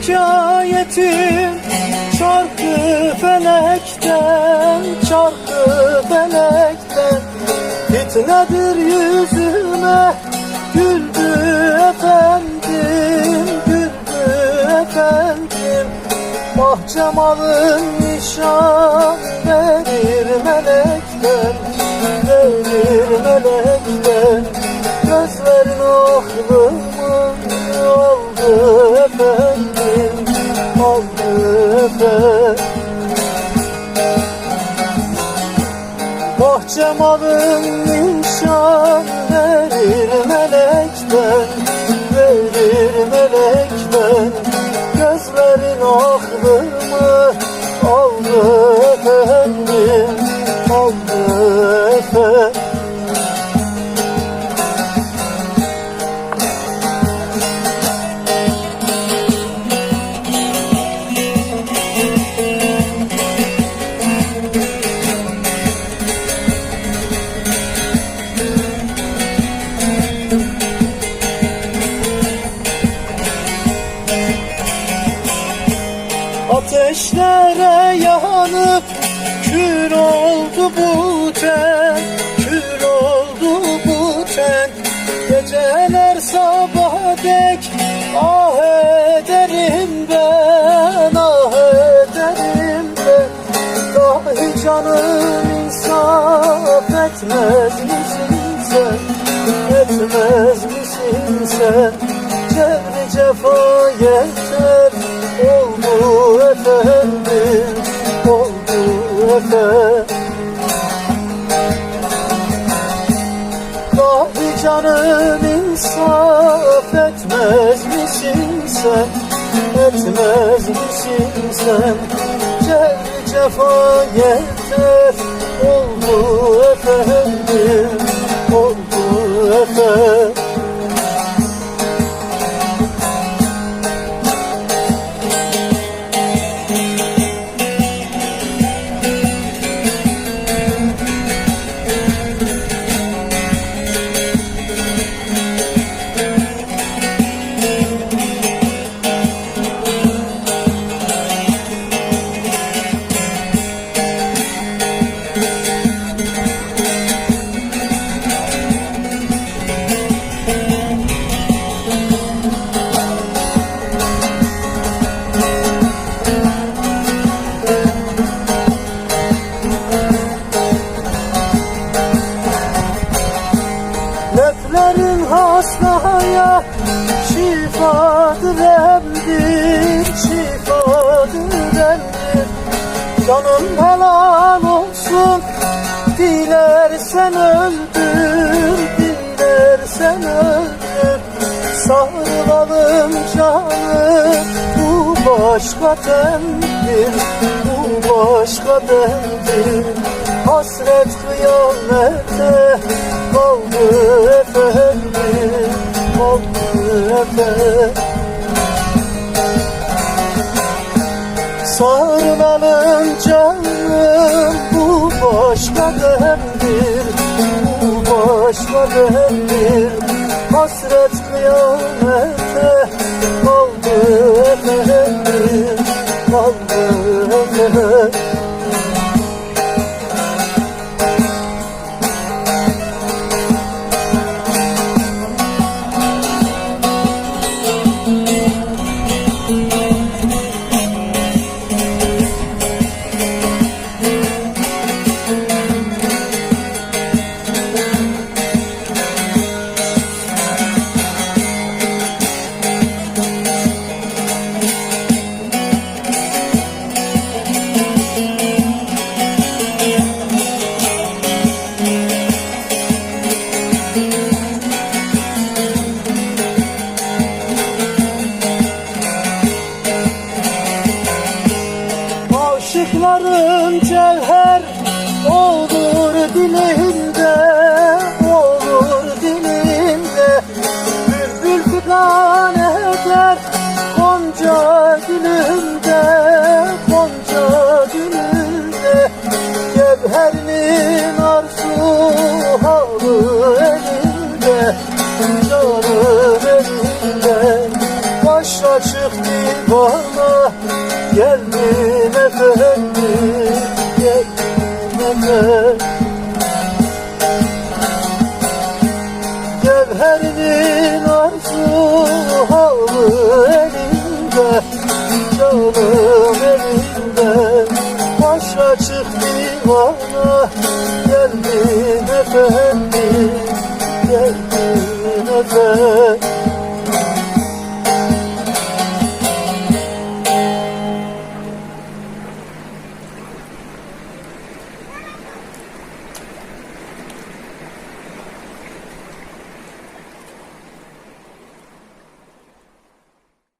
şikayetim çarkı felekten, çarkı felekten. Fitnedir yüzüme güldü efendim, güldü efendim. Bahçemalın nişan verir melekten, verir melekten. Gözlerin aklımı aldı efendim, aldı efendim. Bahçemalın nişan verir melekten, verir melekten. Gözlerin aklımı aldı efendim, aldı efendim. Ateşlere yanıp kül oldu bu ten, kül oldu bu ten. Geceler sabaha dek ah ederim ben, ah ederim ben. Dahi canım insaf etmez misin sen, etmez misin sen? Cevri cefa yeter oldu efendim, oldu efendim. Dahi canım insaf etmez misin sen, etmez misin sen? Cevri cefa yeter oldu efendim, oldu efendim. Neflerin hastaya şifadır emdir, şifadır emdir. Canın helal olsun, dilersen öldür, dilersen öldür. Sarılalım canı, bu başka demdir, bu başka demdir. Hasret kıyamete kaldı efendim, kaldı efendim. Sarılalım canım, bu başka demdir, bu başka demdir. Hasret kıyamete kaldı efendim, kaldı efendim. Aşıkların cevher olur dilinde, olur dilinde. Bülbül figan eder gonca gülünde, gonca gülünde. Cevherinin arzu halı elinde, canım elinde. Baş açık bir gelmeme. Cevherinin arzu halı elinde, canım elinde. Başa çık divana, geldim efendim.